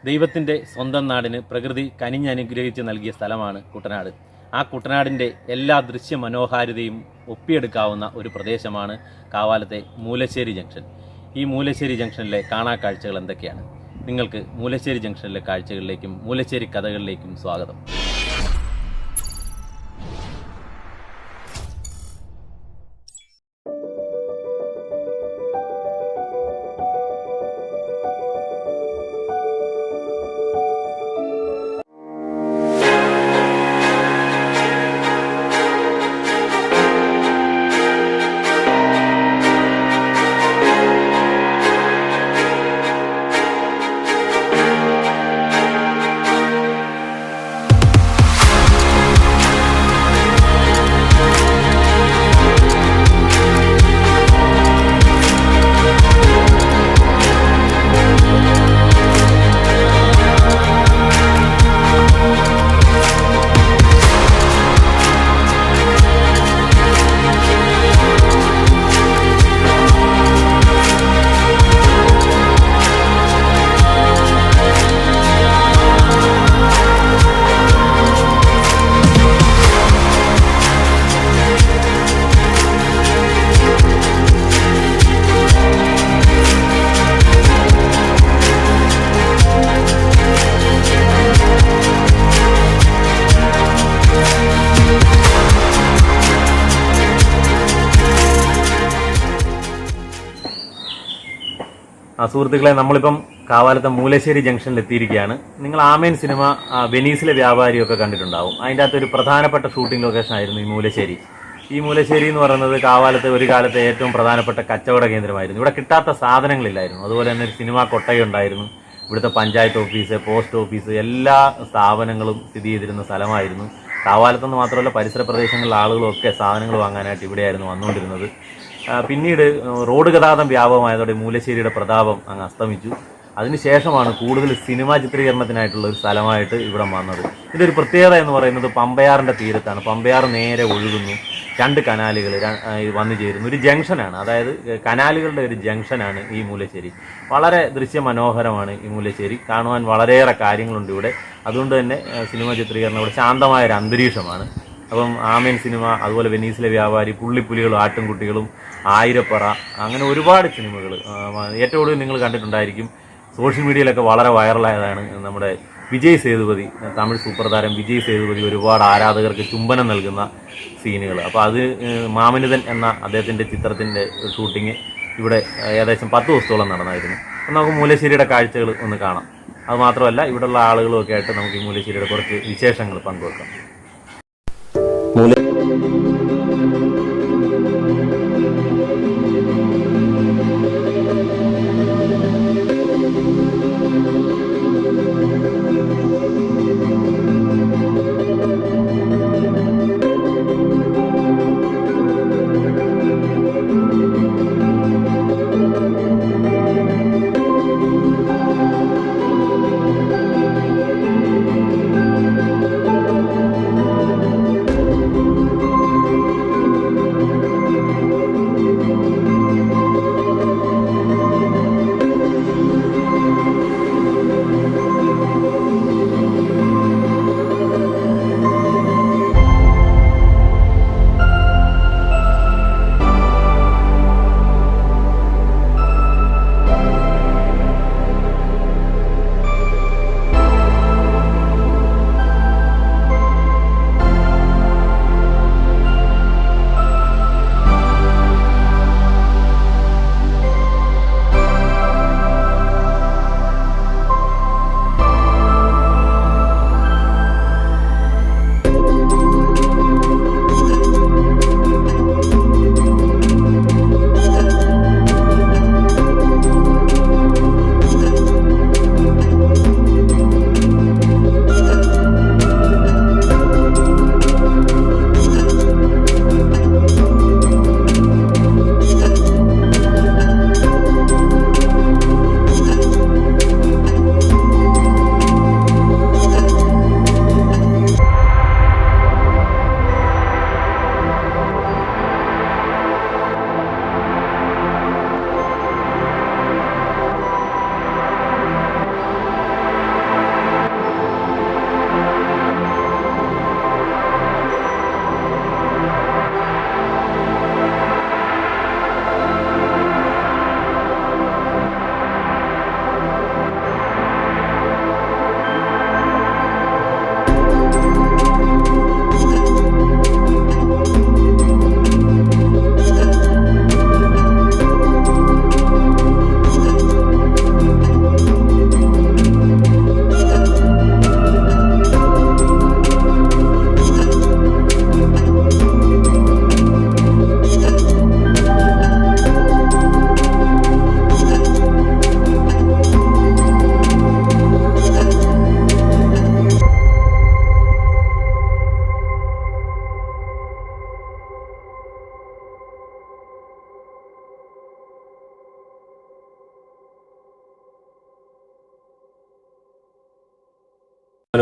ദൈവത്തിൻ്റെ സ്വന്തം നാടിന് പ്രകൃതി കനിഞ്ഞനുഗ്രഹിച്ച് നൽകിയ സ്ഥലമാണ് കുട്ടനാട്. ആ കുട്ടനാടിൻ്റെ എല്ലാ ദൃശ്യ മനോഹാരിതയും ഒപ്പിയെടുക്കാവുന്ന ഒരു പ്രദേശമാണ് കാവാലത്തെ മൂലശ്ശേരി ജംഗ്ഷൻ. ഈ മൂലശ്ശേരി ജംഗ്ഷനിലെ കാഴ്ചകൾ എന്തൊക്കെയാണ്? നിങ്ങൾക്ക് മൂലശ്ശേരി ജംഗ്ഷനിലെ കാഴ്ചകളിലേക്കും മൂലശ്ശേരി കഥകളിലേക്കും സ്വാഗതം. സുഹൃത്തുക്കളെ, നമ്മളിപ്പം കാവാലത്തെ മൂലശ്ശേരി ജംഗ്ഷനിൽ എത്തിയിരിക്കുകയാണ്. നിങ്ങൾ ആമേൻ സിനിമ വെനീസിലെ വ്യാപാരിയൊക്കെ കണ്ടിട്ടുണ്ടാവും. അതിൻ്റെ അകത്ത് ഒരു പ്രധാനപ്പെട്ട ഷൂട്ടിംഗ് ലൊക്കേഷൻ ആയിരുന്നു ഈ മൂലശ്ശേരി. ഈ മൂലശ്ശേരി എന്ന് പറയുന്നത് കാവാലത്തെ ഒരു കാലത്തെ ഏറ്റവും പ്രധാനപ്പെട്ട കച്ചവട കേന്ദ്രമായിരുന്നു. ഇവിടെ കിട്ടാത്ത സാധനങ്ങളില്ലായിരുന്നു. അതുപോലെ തന്നെ ഒരു സിനിമാ കൊട്ടയുണ്ടായിരുന്നു. ഇവിടുത്തെ പഞ്ചായത്ത് ഓഫീസ്, പോസ്റ്റ് ഓഫീസ്, എല്ലാ സ്ഥാപനങ്ങളും സ്ഥിതി ചെയ്തിരുന്ന സ്ഥലമായിരുന്നു. കാവാലത്തെന്ന് മാത്രമല്ല പരിസര പ്രദേശങ്ങളിലെ ആളുകളൊക്കെ സാധനങ്ങൾ വാങ്ങാനായിട്ട് ഇവിടെയായിരുന്നു വന്നുകൊണ്ടിരുന്നത്. പിന്നീട് റോഡ് ഗതാഗതം വ്യാപകമായതോടെ മൂലശ്ശേരിയുടെ പ്രതാപം അങ്ങ് അസ്തമിച്ചു. അതിനുശേഷമാണ് കൂടുതൽ സിനിമാ ചിത്രീകരണത്തിനായിട്ടുള്ള ഒരു സ്ഥലമായിട്ട് ഇവിടെ വന്നത്. ഇതിൻ്റെ ഒരു പ്രത്യേകത എന്ന് പറയുന്നത് പമ്പയാറിൻ്റെ തീരത്താണ്. പമ്പയാർ നേരെ ഒഴുകുന്നു. രണ്ട് കനാലുകൾ വന്നു ചേരുന്നു. ഒരു ജംഗ്ഷനാണ്, അതായത് കനാലുകളുടെ ഒരു ജംഗ്ഷനാണ് ഈ മൂലശ്ശേരി. വളരെ ദൃശ്യമനോഹരമാണ് ഈ മൂലശ്ശേരി. കാണുവാൻ വളരെയേറെ കാര്യങ്ങളുണ്ട് ഇവിടെ. അതുകൊണ്ട് തന്നെ സിനിമ ചിത്രീകരണം ഇവിടെ ശാന്തമായൊരു അന്തരീക്ഷമാണ്. അപ്പം ആമേൻ സിനിമ, അതുപോലെ വെനീസിലെ വ്യാപാരി, പുള്ളിപ്പുലികളും ആട്ടിൻകുട്ടികളും, ആയിരപ്പറ, അങ്ങനെ ഒരുപാട് സിനിമകൾ ഏറ്റവും കൂടുതൽ നിങ്ങൾ കണ്ടിട്ടുണ്ടായിരിക്കും. സോഷ്യൽ മീഡിയയിലൊക്കെ വളരെ വൈറലായതാണ് നമ്മുടെ വിജയ് സേതുപതി, തമിഴ് സൂപ്പർ താരം വിജയ് സേതുപതി ഒരുപാട് ആരാധകർക്ക് ചുംബനം നൽകുന്ന സീനുകൾ. അപ്പോൾ അത് മാമനിതൻ എന്ന അദ്ദേഹത്തിൻ്റെ ചിത്രത്തിൻ്റെ ഷൂട്ടിങ് ഇവിടെ ഏകദേശം 10 ദിവസത്തോളം നടന്നായിരുന്നു. അപ്പം നമുക്ക് മൂലശ്ശേരിയുടെ കാഴ്ചകൾ ഒന്ന് കാണാം. അതുമാത്രമല്ല ഇവിടെയുള്ള ആളുകളുമൊക്കെ ആയിട്ട് നമുക്ക് ഈ മൂലശ്ശേരിയുടെ കുറച്ച് വിശേഷങ്ങൾ പങ്കുവെക്കാം.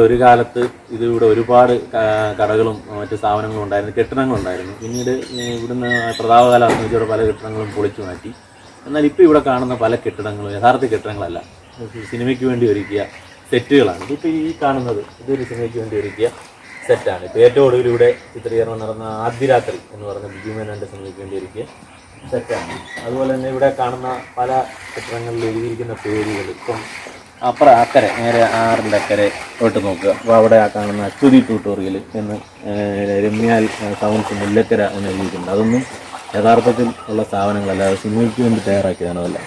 ഒരു കാലത്ത് ഇതിലൂടെ ഒരുപാട് കടകളും മറ്റ് സ്ഥാപനങ്ങളും ഉണ്ടായിരുന്നു, കെട്ടിടങ്ങളുണ്ടായിരുന്നു. പിന്നീട് ഇവിടുന്ന് പ്രതാപകാലം ആസ്വദിച്ചോടെ പല കെട്ടിടങ്ങളും പൊളിച്ചു മാറ്റി. എന്നാൽ ഇപ്പോൾ ഇവിടെ കാണുന്ന പല കെട്ടിടങ്ങളും യഥാർത്ഥ കെട്ടിടങ്ങളല്ല, സിനിമയ്ക്ക് വേണ്ടി ഒരുക്കിയ സെറ്റുകളാണ്. ഇതിപ്പോൾ ഈ കാണുന്നത് ഇതൊരു സിനിമയ്ക്ക് വേണ്ടി ഒരുക്കിയ സെറ്റാണ്. ഇപ്പോൾ ഏറ്റവും ഒടുവിൽ ഇവിടെ ചിത്രീകരണം നടന്ന ആദ്യരാത്രി എന്ന് പറയുന്ന ബിജു മേനോൻ്റെ സിനിമയ്ക്ക് വേണ്ടി ഒരുക്കിയ സെറ്റാണ്. അതുപോലെ തന്നെ ഇവിടെ കാണുന്ന പല ചിത്രങ്ങളിൽ എഴുതിയിരിക്കുന്ന പേരുകൾ ഇപ്പം അപ്പുറം അക്കരെ നേരെ ആറിൻ്റെ അക്കരെ തൊട്ട് നോക്കുക. അപ്പോൾ അവിടെ ആ കാണുന്ന സ്തുതി ട്യൂട്ടോറിയൽ എന്ന് രമ്യാൽ സൗണ്ട്സ് മുല്ലക്കര എന്ന് എഴുതിയിട്ടുണ്ട്. അതൊന്നും യഥാർത്ഥത്തിൽ ഉള്ള സ്ഥാപനങ്ങളല്ല, അത് സിനിമയ്ക്ക് വേണ്ടി തയ്യാറാക്കിയതാണ്. അതല്ല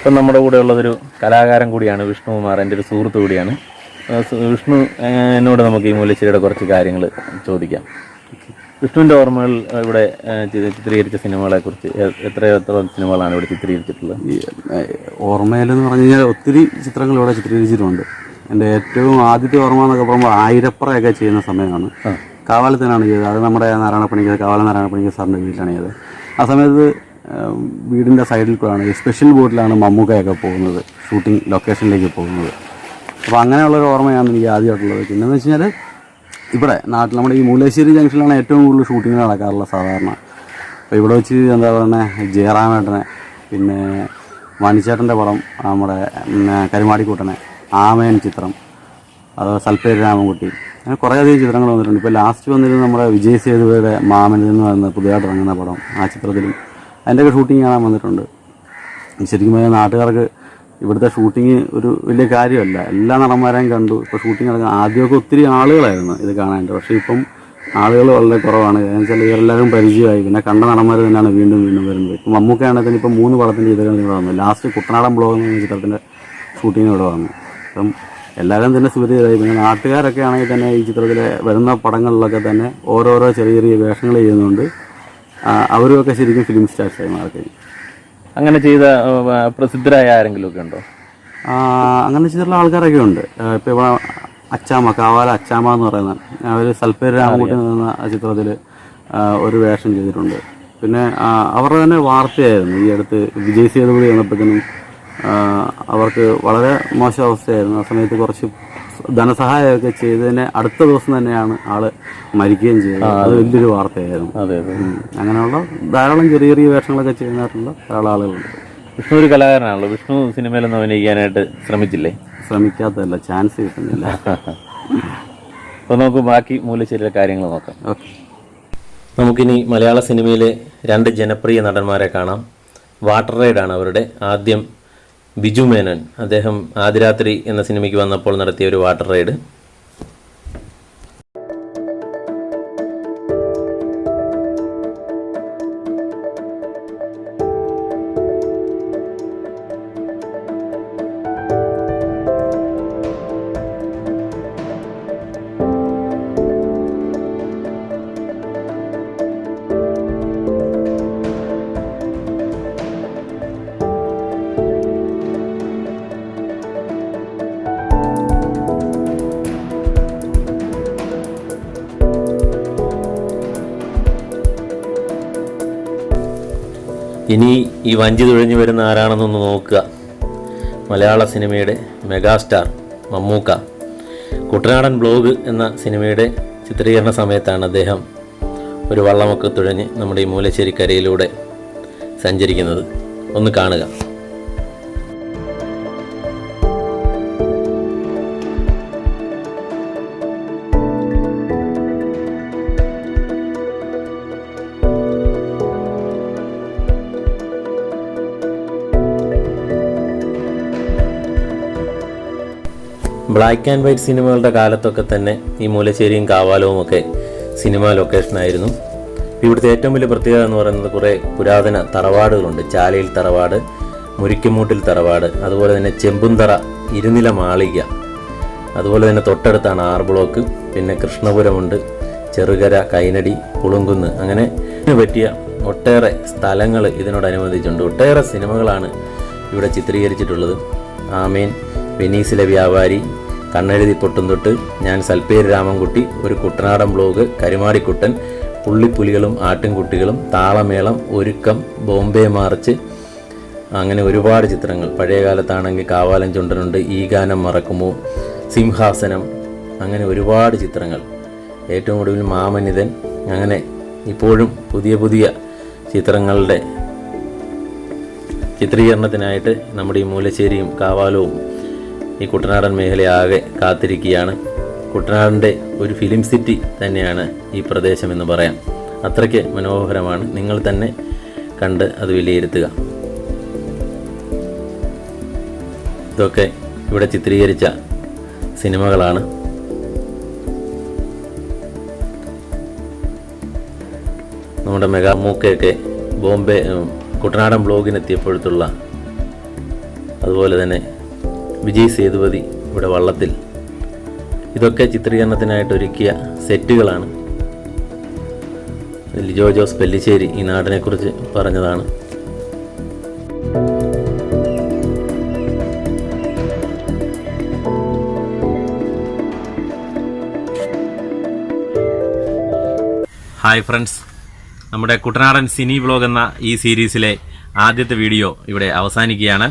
ഇപ്പം നമ്മുടെ കൂടെ ഉള്ളതൊരു കലാകാരൻ കൂടിയാണ് വിഷ്ണുകുമാർ, എൻ്റെ ഒരു സുഹൃത്ത് കൂടിയാണ്. വിഷ്ണു എന്നോട് നമുക്ക് ഈ മൂലശ്ശേരിയുടെ കുറച്ച് കാര്യങ്ങൾ ചോദിക്കാം. വിഷ്ണുവിൻ്റെ ഓർമ്മകൾ ഇവിടെ ചിത്രീകരിച്ച സിനിമകളെക്കുറിച്ച് എത്ര സിനിമകളാണ് ഇവിടെ ചിത്രീകരിച്ചിട്ടുള്ളത്? ഈ ഓർമ്മയിലെന്ന് പറഞ്ഞു കഴിഞ്ഞാൽ ഒത്തിരി ചിത്രങ്ങൾ ഇവിടെ ചിത്രീകരിച്ചിട്ടുണ്ട്. എൻ്റെ ഏറ്റവും ആദ്യത്തെ ഓർമ്മ എന്നൊക്കെ പറയുമ്പോൾ ആയിരപ്പറയൊക്കെ ചെയ്യുന്ന സമയമാണ്. കാവാലത്തിനാണ് ചെയ്തത്. അത് നമ്മുടെ കാവാല നാരായണപ്പണിക്കർ സാറിൻ്റെ വീട്ടിലാണ് ചെയ്തത്. ആ സമയത്ത് വീടിൻ്റെ സൈഡിൽ കൂടെയാണ് സ്പെഷ്യൽ ബോട്ടിലാണ് മമ്മൂക്കയൊക്കെ പോകുന്നത്, ഷൂട്ടിംഗ് ലൊക്കേഷനിലേക്ക് പോകുന്നത്. അപ്പോൾ അങ്ങനെയുള്ളൊരു ഓർമ്മയാണ് എനിക്ക് ആദ്യമായിട്ടുള്ളത്. പിന്നെന്ന് വെച്ച് കഴിഞ്ഞാൽ ഇവിടെ നാട്ടിൽ നമ്മുടെ ഈ മൂലശ്ശേരി ജംഗ്ഷനിലാണ് ഏറ്റവും കൂടുതൽ ഷൂട്ടിങ് നടക്കാറുള്ളത് സാധാരണ. അപ്പോൾ ഇവിടെ വെച്ച് എന്താ പറയുക, ജയറാമേട്ടനെ, പിന്നെ മണിച്ചേട്ടൻ്റെ പടം, നമ്മുടെ കരുമാടിക്കൂട്ടനെ, ആമയൻ ചിത്രം, അതുപോലെ സൽപ്പേര് രാമൻകുട്ടി, അങ്ങനെ കുറേയധികം ചിത്രങ്ങൾ വന്നിട്ടുണ്ട്. ഇപ്പോൾ ലാസ്റ്റ് വന്നിരുന്നത് നമ്മുടെ വിജയ് സേതുപതിയുടെ മാമനിൽ നിന്ന് വരുന്ന പുതിയതായിട്ട് ഇറങ്ങുന്ന പടം, ആ ചിത്രത്തിലും അതിൻ്റെയൊക്കെ ഷൂട്ടിങ് കാണാൻ വന്നിട്ടുണ്ട്. ശരിക്കും പറഞ്ഞാൽ നാട്ടുകാർക്ക് ഇവിടുത്തെ ഷൂട്ടിങ് ഒരു വലിയ കാര്യമല്ല, എല്ലാ നടന്മാരെയും കണ്ടു. ഇപ്പോൾ ഷൂട്ടിങ് നടക്കാൻ ആദ്യമൊക്കെ ഒത്തിരി ആളുകളായിരുന്നു ഇത് കാണാനായിട്ട്, പക്ഷേ ഇപ്പം ആളുകൾ വളരെ കുറവാണ്. കാരണം വെച്ചാൽ ഇവരെല്ലാവരും പരിചയമായി, പിന്നെ കണ്ട നടന്മാർ തന്നെയാണ് വീണ്ടും വീണ്ടും വരുന്നത്. ഇപ്പം മമ്മൂക്കയാണെങ്കിൽ തന്നെ ഇപ്പം 3 പടത്തിൻ്റെ ചിത്രങ്ങൾ ഇവിടെ വന്നു. ലാസ്റ്റ് കുട്ടനാടൻ ബ്ലോഗ് എന്ന ചിത്രത്തിൻ്റെ ഷൂട്ടിങ് ഇവിടെ വന്നു. അപ്പം എല്ലാവരും തന്നെ സുപരിചിതരായി. പിന്നെ നാട്ടുകാരൊക്കെ ആണെങ്കിൽ തന്നെ ഈ ചിത്രത്തിലെ വരുന്ന പടങ്ങളിലൊക്കെ തന്നെ ഓരോരോ ചെറിയ ചെറിയ വേഷങ്ങൾ ചെയ്യുന്നുണ്ട്. അവരുമൊക്കെ ശരിക്കും ഫിലിം സ്റ്റാർസായി മാറി. അങ്ങനെ ചെയ്ത പ്രസിദ്ധരായ ആരെങ്കിലും ഒക്കെ ഉണ്ടോ? അങ്ങനെ ചെയ്തിട്ടുള്ള ആൾക്കാരൊക്കെ ഉണ്ട്. ഇപ്പോൾ ഇവിടെ അച്ചാമ്മ, കാവാല അച്ചാമ്മ എന്ന് പറയുന്ന അവർ സൽപ്പേര് രാമൻകുട്ടി എന്ന ചിത്രത്തിൽ ഒരു വേഷം ചെയ്തിട്ടുണ്ട്. പിന്നെ അവരുടെ തന്നെ വാർത്തയായിരുന്നു ഈ അടുത്ത് വിജയ് സേതുപതി വന്നപ്പോഴത്തേനും അവർക്ക് വളരെ മോശം അവസ്ഥയായിരുന്നു. ആ സമയത്ത് കുറച്ച് ധനസഹായമൊക്കെ ചെയ്തതിന് അടുത്ത ദിവസം തന്നെയാണ് ആള് മരിക്കുകയും ചെയ്തത്. അത് വലിയൊരു വാർത്തയായിരുന്നു. അങ്ങനെയുള്ള ധാരാളം ചെറിയ ചെറിയ വേഷങ്ങളൊക്കെ ചെയ്യുന്നതായിട്ടുള്ള ധാരാളം ആളുകളുണ്ട്. വിഷ്ണു ഒരു കലാകാരനാണല്ലോ. വിഷ്ണു സിനിമയിലൊന്നും അഭിനയിക്കാനായിട്ട് ശ്രമിച്ചില്ലേ? ശ്രമിക്കാത്തതല്ല, ചാൻസ് കിട്ടുന്നില്ല. അപ്പോൾ നമുക്ക് ബാക്കി മൂലശ്ശേരിയിലെ കാര്യങ്ങൾ നോക്കാം. ഓക്കെ. നമുക്കിനി മലയാള സിനിമയിലെ 2 ജനപ്രിയ നടന്മാരെ കാണാം. വാട്ടർ റൈഡാണ് അവരുടെ. ആദ്യം ബിജു മേനോൻ, അദ്ദേഹം ആദ്യരാത്രി എന്ന സിനിമയ്ക്ക് വന്നപ്പോൾ നടത്തിയ ഒരു വാട്ടർ റൈഡ്. ഇനി ഈ വഞ്ചി തുഴഞ്ഞു വരുന്ന ആരാണെന്നൊന്ന് നോക്കുക. മലയാള സിനിമയുടെ മെഗാസ്റ്റാർ മമ്മൂക്ക. കുട്ടനാടൻ ബ്ലോഗ് എന്ന സിനിമയുടെ ചിത്രീകരണ സമയത്താണ് അദ്ദേഹം ഒരു വള്ളമൊക്കെ തുഴഞ്ഞ് നമ്മുടെ ഈ മൂലശ്ശേരി കരയിലൂടെ സഞ്ചരിക്കുന്നത്. ഒന്ന് കാണുക. ബ്ലാക്ക് ആൻഡ് വൈറ്റ് സിനിമകളുടെ കാലത്തൊക്കെ തന്നെ ഈ മൂലശ്ശേരിയും കാവാലവും ഒക്കെ സിനിമാ ലൊക്കേഷനായിരുന്നു. ഇവിടുത്തെ ഏറ്റവും വലിയ പ്രത്യേകത എന്ന് പറയുന്നത് കുറേ പുരാതന തറവാടുകളുണ്ട്. ചാലയിൽ തറവാട്, മുരിക്കുമൂട്ടിൽ തറവാട്, അതുപോലെ തന്നെ ചെമ്പുന്തറ ഇരുനില മാളിക, അതുപോലെ തന്നെ തൊട്ടടുത്താണ് ആർ ബ്ലോക്ക്, പിന്നെ കൃഷ്ണപുരമുണ്ട്, ചെറുകര, കൈനടി, പുളുങ്കുന്ന്, അങ്ങനെ ഇതിന് പറ്റിയ ഒട്ടേറെ സ്ഥലങ്ങൾ ഇതിനോടനുബന്ധിച്ചുണ്ട്. ഒട്ടേറെ സിനിമകളാണ് ഇവിടെ ചിത്രീകരിച്ചിട്ടുള്ളത്. ആമേൻ, വെനീസിലെ വ്യാപാരി, കണ്ണെഴുതി പൊട്ടുംതൊട്ട്, ഞാൻ സൽപ്പേര് രാമൻകുട്ടി, ഒരു കുട്ടനാടൻ ബ്ലോഗ്, കരുമാടിക്കുട്ടൻ, പുള്ളിപ്പുലികളും ആട്ടിൻകുട്ടികളും, താളമേളം, ഒരുക്കം, ബോംബെ മാർച്ച്, അങ്ങനെ ഒരുപാട് ചിത്രങ്ങൾ. പഴയ കാലത്താണെങ്കിൽ കാവാലം ചുണ്ടനുണ്ട്, ഈ ഗാനം മറക്കുമോ, സിംഹാസനം, അങ്ങനെ ഒരുപാട് ചിത്രങ്ങൾ. ഏറ്റവും ഒടുവിൽ മാമനിതൻ. അങ്ങനെ ഇപ്പോഴും പുതിയ പുതിയ ചിത്രങ്ങളുടെ ചിത്രീകരണത്തിനായിട്ട് നമ്മുടെ ഈ മൂലശ്ശേരിയും കാവാലവും ഈ കുട്ടനാടൻ മേഖലയാകെ കാത്തിരിക്കുകയാണ്. കുട്ടനാടിൻ്റെ ഒരു ഫിലിം സിറ്റി തന്നെയാണ് ഈ പ്രദേശം എന്ന് പറയാം. അത്രയ്ക്ക് മനോഹരമാണ്. നിങ്ങൾ തന്നെ കണ്ട് അത് വിലയിരുത്തുക. ഇതൊക്കെ ഇവിടെ ചിത്രീകരിച്ച സിനിമകളാണ്. നമ്മുടെ മെഗാമൂക്കയൊക്കെ ബോംബെ കുട്ടനാടൻ ബ്ലോഗിനെത്തിയപ്പോഴത്തുള്ള, അതുപോലെ തന്നെ വിജയ് സേതുപതി ഇവിടെ വള്ളത്തിൽ, ഇതൊക്കെ ചിത്രീകരണത്തിനായിട്ട് ഒരുക്കിയ സെറ്റുകളാണ്. ലിജോ ജോസ് പെല്ലിശ്ശേരി ഈ നാടിനെക്കുറിച്ച് പറഞ്ഞതാണ്. ഹായ് ഫ്രണ്ട്സ്, നമ്മുടെ കുട്ടനാടൻ സിനി വ്ലോഗ് എന്ന ഈ സീരീസിലെ ആദ്യത്തെ വീഡിയോ ഇവിടെ അവസാനിക്കുകയാണ്.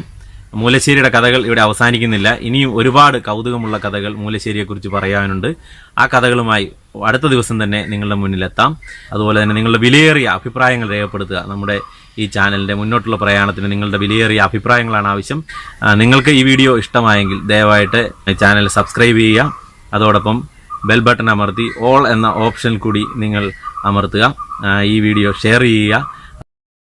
മൂലശ്ശേരിയുടെ കഥകൾ ഇവിടെ അവസാനിക്കുന്നില്ല. ഇനിയും ഒരുപാട് കൗതുകമുള്ള കഥകൾ മൂലശ്ശേരിയെക്കുറിച്ച് പറയാനുണ്ട്. ആ കഥകളുമായി അടുത്ത ദിവസം തന്നെ നിങ്ങളുടെ മുന്നിലെത്താം. അതുപോലെ തന്നെ നിങ്ങളുടെ വിലയേറിയ അഭിപ്രായങ്ങൾ രേഖപ്പെടുത്തുക. നമ്മുടെ ഈ ചാനലിൻ്റെ മുന്നോട്ടുള്ള പ്രയാണത്തിന് നിങ്ങളുടെ വിലയേറിയ അഭിപ്രായങ്ങളാണ് ആവശ്യം. നിങ്ങൾക്ക് ഈ വീഡിയോ ഇഷ്ടമായെങ്കിൽ ദയവായിട്ട് ചാനൽ സബ്സ്ക്രൈബ് ചെയ്യുക. അതോടൊപ്പം ബെൽ ബട്ടൺ അമർത്തി ഓൾ എന്ന ഓപ്ഷൻ കൂടി നിങ്ങൾ അമർത്തുക. ഈ വീഡിയോ ഷെയർ ചെയ്യുക.